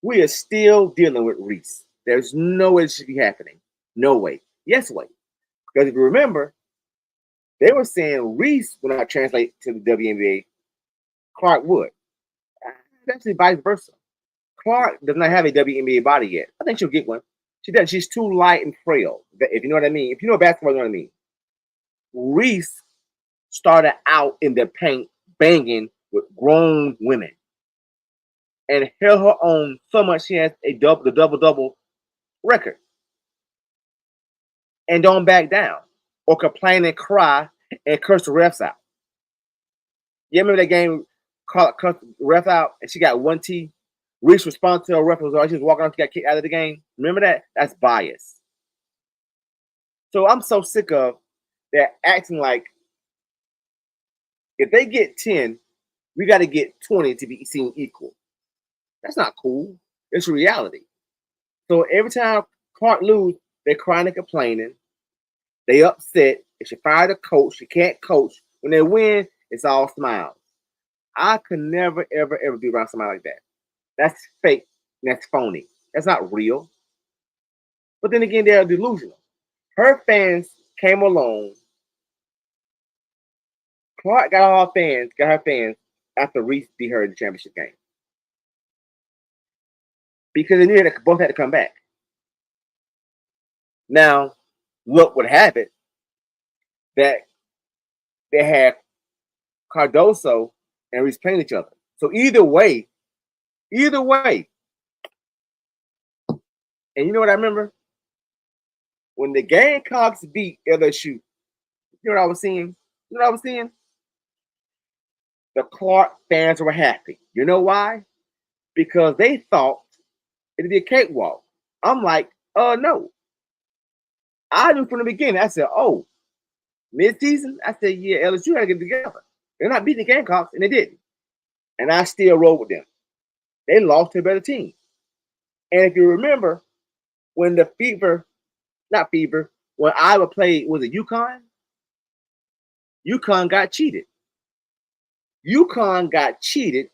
Speaker 1: we are still dealing with Reese. There's no way it should be happening. No way. Yes way. Because if you remember, they were saying Reese will not translate to the WNBA. Clark would. Actually, vice versa. Clark does not have a WNBA body yet. I think she'll get one. She does. She's too light and frail. If you know what I mean. If you know basketball, you know what I mean. Reese started out in the paint banging with grown women and held her own so much she has the double record. And don't back down or complain and cry and curse the refs out. You remember that game? Cursed the ref out and she got 1 T. Reese responded to her ref. She was walking on. She got kicked out of the game. Remember that? That's bias. So I'm so sick of that acting like if they get 10, we got to get 20 to be seen equal. That's not cool. It's reality. So every time Clark lose, they're crying and complaining. They upset. If she fired a coach, she can't coach. When they win, it's all smiles. I could never, ever be around somebody like that. That's fake. That's phony. That's not real. But then again, they're delusional. Her fans came along. Clark got her fans after Reese beat her in the championship game. Because they knew they both had to come back. Now, look what happened. That they had Cardoso and Reese playing each other. So either way, and you know what I remember? When the Gamecocks beat LSU, you know what I was seeing? The Clark fans were happy. You know why? Because they thought it'd be a cakewalk. I'm like, no. I knew from the beginning. I said, mid-season? I said, yeah, LSU had to get together. They're not beating the Gamecocks, and they didn't. And I still rolled with them. They lost to a better team. And if you remember, when when Iowa played, was it UConn? UConn got cheated. UConn got cheated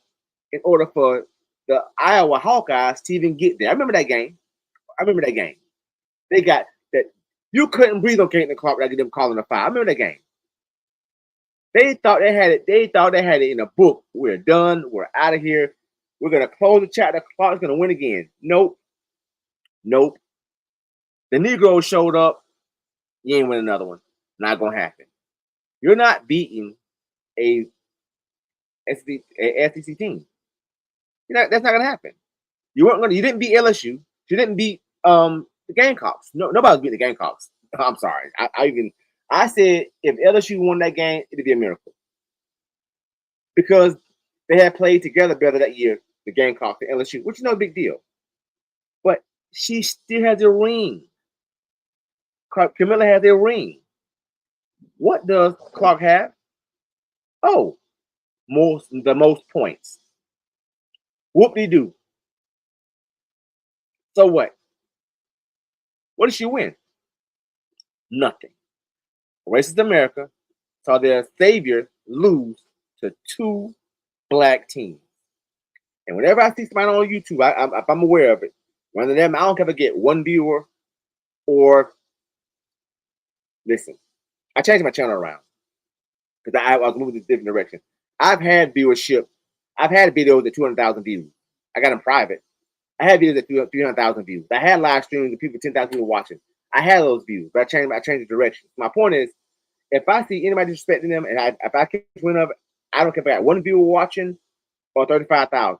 Speaker 1: in order for the Iowa Hawkeyes to even get there. I remember that game. They got that. You couldn't breathe on Caitlin Clark without them calling a foul. I remember that game. They thought they had it. They thought they had it in a book. We're done. We're out of here. We're gonna close the chapter. Clark's gonna win again. Nope. The Negroes showed up. You ain't win another one. Not gonna happen. You're not beating a SEC team. That's not gonna happen. You didn't beat LSU. You didn't beat the Gamecocks. No, nobody's beating the Gamecocks. I'm sorry. I said if LSU won that game, it'd be a miracle. Because they had played together better that year, the Gamecocks and LSU, which is no big deal. But she still has a ring. Camilla has a ring. What does Clark have? The most points. Whoop-de-doo. So what? What did she win? Nothing. Racist America saw their savior lose to 2 black teams. And whenever I see somebody on YouTube, if I'm aware of it, one of them, I don't ever get 1 viewer or listen. I changed my channel around because I was moving in a different direction. I've had viewership I've had videos at 200,000 views. I got them private. I had videos at 300,000 views. I had live streams with people, 10,000 people watching. I had those views, but I changed the direction. My point is, if I see anybody disrespecting them, and if I catch one of it, I don't care if I got one viewer watching or 35,000.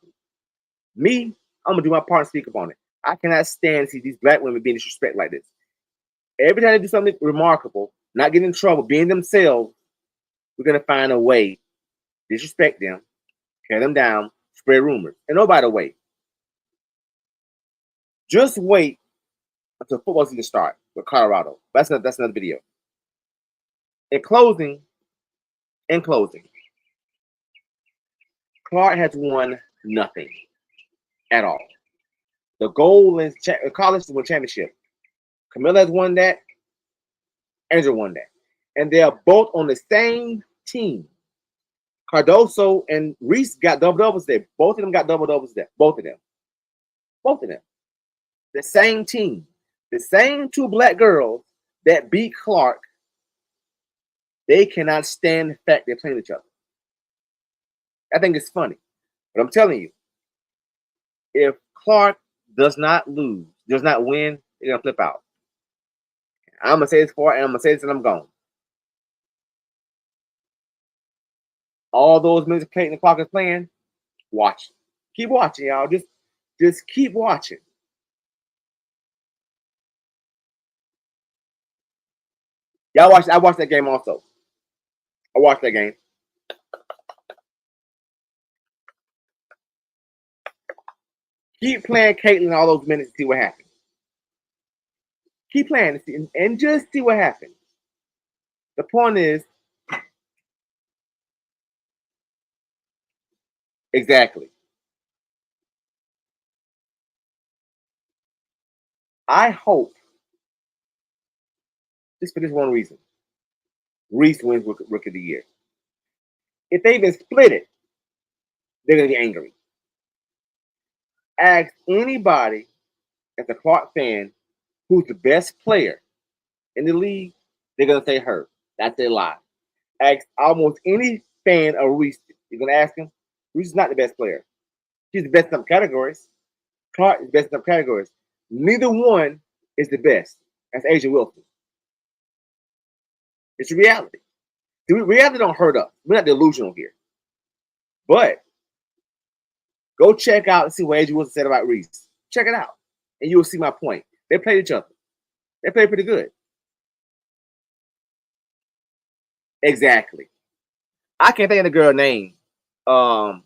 Speaker 1: Me, I'm gonna do my part and speak up on it. I cannot stand to see these black women being disrespected like this. Every time they do something remarkable, not getting in trouble, being themselves, we're gonna find a way to disrespect them, tear them down, spread rumors. And oh, by the way, just wait until football season starts with Colorado. That's another video. In closing, Clark has won nothing at all. The goal in college is to win championship. Camilla has won that. Angel won that. And they are both on the same team. Cardoso and Reese got double-doubles there. Both of them got double-doubles there. Both of them. The same team. The same two black girls that beat Clark, they cannot stand the fact they're playing each other. I think it's funny. But I'm telling you, if Clark does not lose, does not win, they're going to flip out. I'm going to say this for it, and I'm going to say this and I'm gone. All those minutes Clayton Clark is playing, watch. Keep watching, y'all. Just keep watching. Y'all watch. I watched that game also. I watched that game. Keep playing Caitlin all those minutes to see what happens. Keep playing and just see what happens. The point is, exactly. I hope, just for this one reason, Reese wins Rookie of the Year. If they even split it, they're going to be angry. Ask anybody as a Clark fan who's the best player in the league, they're going to say her. That's their lie. Ask almost any fan of Reese. You're going to ask him, Reese is not the best player. She's the best in some categories. Clark is the best in some categories. Neither one is the best. That's Asia Wilson. It's a reality. The reality don't hurt us. We're not delusional here. But go check out and see what Asia Wilson said about Reese. Check it out. And you will see my point. They played each other. They played pretty good. Exactly. I can't think of the girl's name. I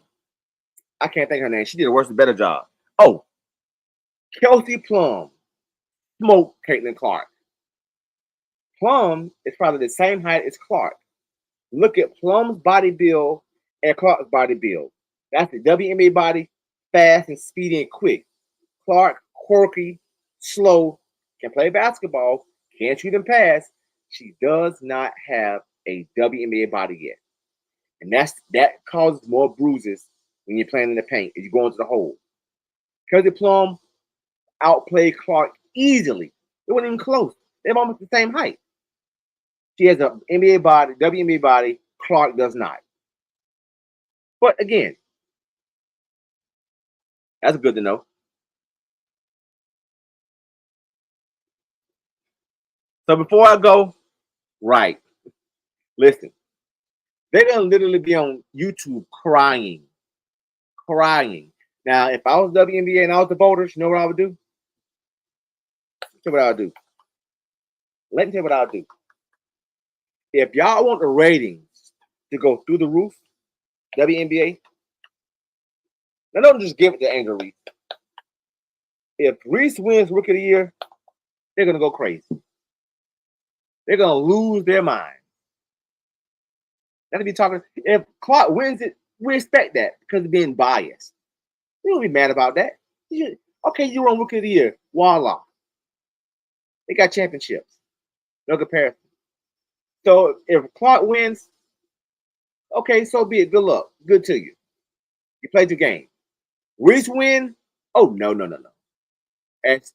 Speaker 1: can't think of her name. She did a worse and better job. Oh, Kelsey Plum smoked Caitlin Clark. Plum is probably the same height as Clark. Look at Plum's body build and Clark's body build. That's the WNBA body, fast and speedy and quick. Clark, quirky, slow, can play basketball, can't shoot and pass. She does not have a WNBA body yet. And that causes more bruises when you're playing in the paint as you go into the hole. Kelsey Plum outplayed Clark easily. It wasn't even close. They're almost the same height. She has an NBA body, WNBA body. Clark does not. But again, that's good to know. So before I go, right, listen. They're going to literally be on YouTube crying. Now, if I was WNBA and I was the voters, you know what I would do? Tell you what I would do. Let me tell you what I would do. If y'all want the ratings to go through the roof, WNBA, now don't just give it to Angel Reese. If Reese wins Rookie of the Year, they're going to go crazy. They're going to lose their mind. That'll be talking. If Clark wins it, we expect that because of being biased. We don't be mad about that. Okay, you won Rookie of the Year. Voila. They got championships. No comparison. So if Clark wins, okay, so be it. Good luck. Good to you. You played your game. Reese win? Oh, no. As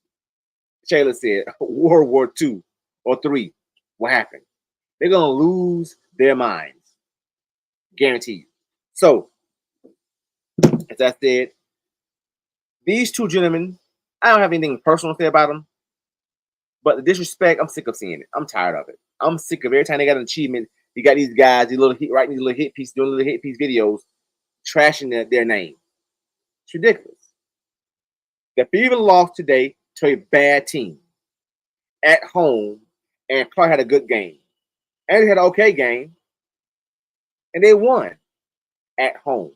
Speaker 1: Shayla said, World War II or III. What happened? They're going to lose their minds. Guarantee you. So As I said, these two gentlemen, I don't have anything personal to say about them, but the disrespect, I'm sick of seeing it. I'm tired of it. I'm sick of every time they got an achievement, you got these guys, writing these little hit pieces, doing little hit piece videos, trashing their name. It's ridiculous. The Fever lost today to a bad team at home, and Clark had a good game. And they had an okay game, and they won at home.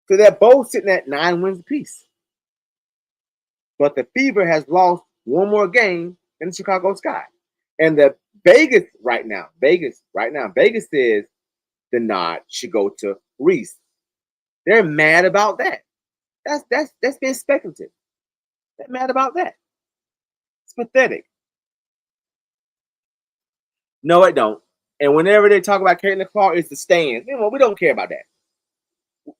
Speaker 1: So they're both sitting at 9 wins apiece. But the Fever has lost one more game than the Chicago Sky. And the Vegas says the nod should go to Reese. They're mad about that. That's been speculative. They're mad about that. It's pathetic. No, it don't. And whenever they talk about Caitlin Clark, it's the stands. We don't care about that.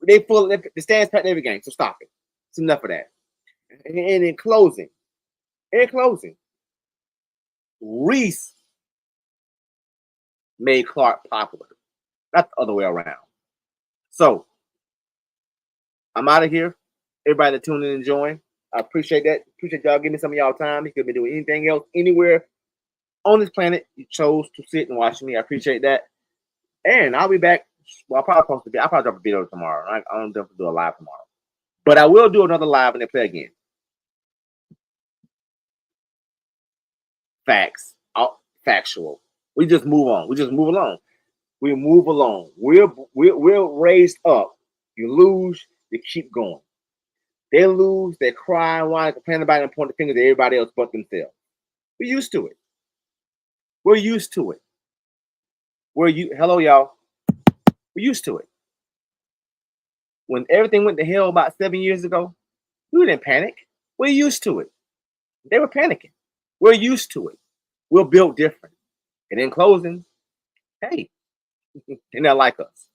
Speaker 1: The stands packed every game, so stop it. It's enough of that. And in closing, Reese made Clark popular, not the other way around. So I'm out of here. Everybody that tuned in and joined, I appreciate that. Appreciate y'all giving me some of y'all time. You could be doing anything else, anywhere on this planet. You chose to sit and watch me. I appreciate that. And I'll be back. Well, I'll probably drop a video tomorrow. I don't have to do a live tomorrow, but I will do another live when they play again. Facts, factual. We just move on. We just move along. We move along. We're raised up. You lose, you keep going. They lose, they cry, whine, complain about it, and point the fingers at everybody else but themselves. We're used to it. Hello, y'all. We're used to it. When everything went to hell about 7 years ago, we didn't panic. We're used to it. They were panicking. We're used to it. We're built different. And in closing, hey, they're not like us.